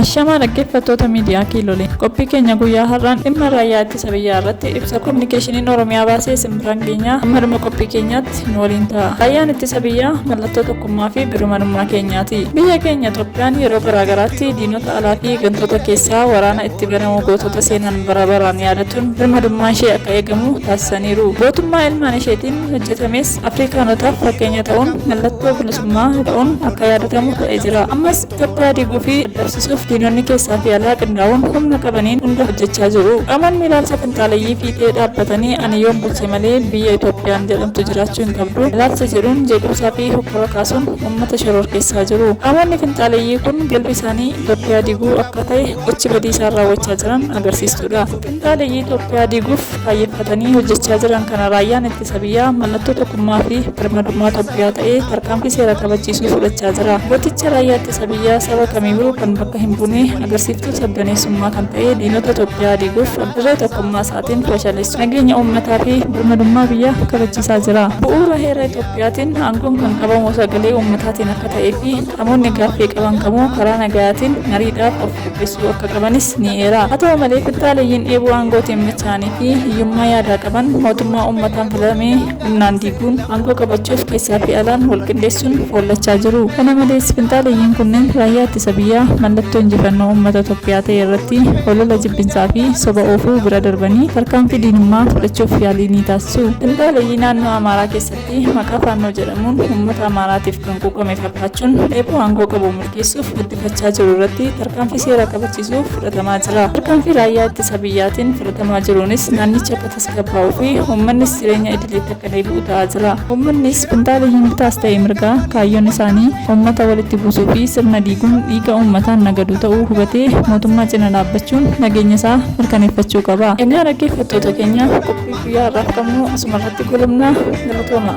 Ashama dhaggeeffattoota miidiyaa Kiilolee qophii keenya guyyaa har'aan dhimma raayyaa ittisa biyyaa irratti ibsa kominikeeshiniin Oromiyaa baasee simbiraan keenya amma dhuma qophii keenyaatti nu waliin ta'a. Raayyaan ittisa biyyaa mallattoo tokkummaa fi birmadummaa keenyaati. Biyya keenya Itoophiyaan yeroo garaagaraatti diinota alaa fi gantoota keessaa waraana itti banamu gootota seenan bara baraan yaadatuun birmadummaa ishee akka eegamu taasisaniiru. Gootummaa ilmaan isheetiin hojjetames Afrikaanotaaf fakkeenya ta'uun mallattoo bilisummaa ta'uun akka yaadatamu ta'ee jira. Ammas Itoophiyaa diiguu fi dabsisuuf diinonni keessaa fi alaa qindaa'uun humna qabaniin hunda hojjechaa jiru. Qaamonni ilaalcha finxaaleeyyii fiixee dhaabbatanii ani yoon bulche malee biyya Itoophiyaan jedhamtu jiraachuu hin qabdu ilaalcha jedhuun jeequmsaa fi hokkora kaasuun uummata shororkeessaa jiru. Qaamonni finxaaleeyyii kun galbi isaanii Itoophiyaa diiguu akka ta'e gochi badii isaan raawwachaa jiran agarsiistudha. Finxaaleeyyii Itoophiyaa diiguuf kaayeffatanii hojjechaa jiran kana raayyaan ittisa biyyaa mallattoo tokkummaa fi birmadummaa Itoophiyaa ta'ee tarkaanfii seera kabachiisuu fudhachaa jira. Gooticha raayyaa ittisa biyyaa saba kamiyyuu kan bakka hin buune agarsiiftuu sabdaneessummaa kan ta'e diinota Itoophiyaa diiguuf dirree tokkummaa isaatiin fashaleessu nageenya uummataa fi birmadummaa biyyaa kabachiisaa jira. Bu'uura heera Itoophiyaatiin aangoon kan qabamu sagalee uummataatiin akka ta'ee fi qaamonni gaaffii qaban kamuu karaa nagayaatiin mariidhaaf of qopheessuu akka qabanis ni eera. Haa ta'u malee finxaaleeyyiin dheebuu aangootiin machaanii fi hiyyummaa yaadaa qaban mootummaa uummataan filamee humnaan diiguun aangoo qabachuuf keessaa fi alaan wal qindeessuun foollachaa jiru. Kana malees finxaaleeyyiin kunneen raayyaa ittisa biyyaa mallattoo injifannoo uummata Itoophiyaa ta'e irratti olola jibbinsaa fi soba oofuu bira darbanii tarkaanfii diinummaa fudhachuuf yaalii ni taasisu. Finxaaleeyyii naannoo Amaaraa keessatti maqaa faannoo jedhamuun uummata Amaaraatiif kan quuqame fakkaachuun dheebuu aangoo qabu mirkeessuuf guddifachaa jiru irratti tarkaanfii seera kabachiisuuf fudhatamaa jira. Tarkaanfii raayyaa ittisa biyyaatiin fudhatamaa jiruunis naannicha akka tasgabbaa'uu fi uummannis jireenya idileetti akka deebi'u ta'aa jira. Uummannis finxaaleeyyiin bitaas ta'e mirgaa kaayyoon isaanii uummata walitti buusuu fi sirna diiguun dhiiga uummataan nagadu ta'uu hubatee mootummaa cina dhaabbachuun nageenya isaa mirkaneeffachuu qaba. Egaa dhaggeeffattoota keenya qophii guyyaa har'aaf qabnu asumarratti goolabna. Galatooma.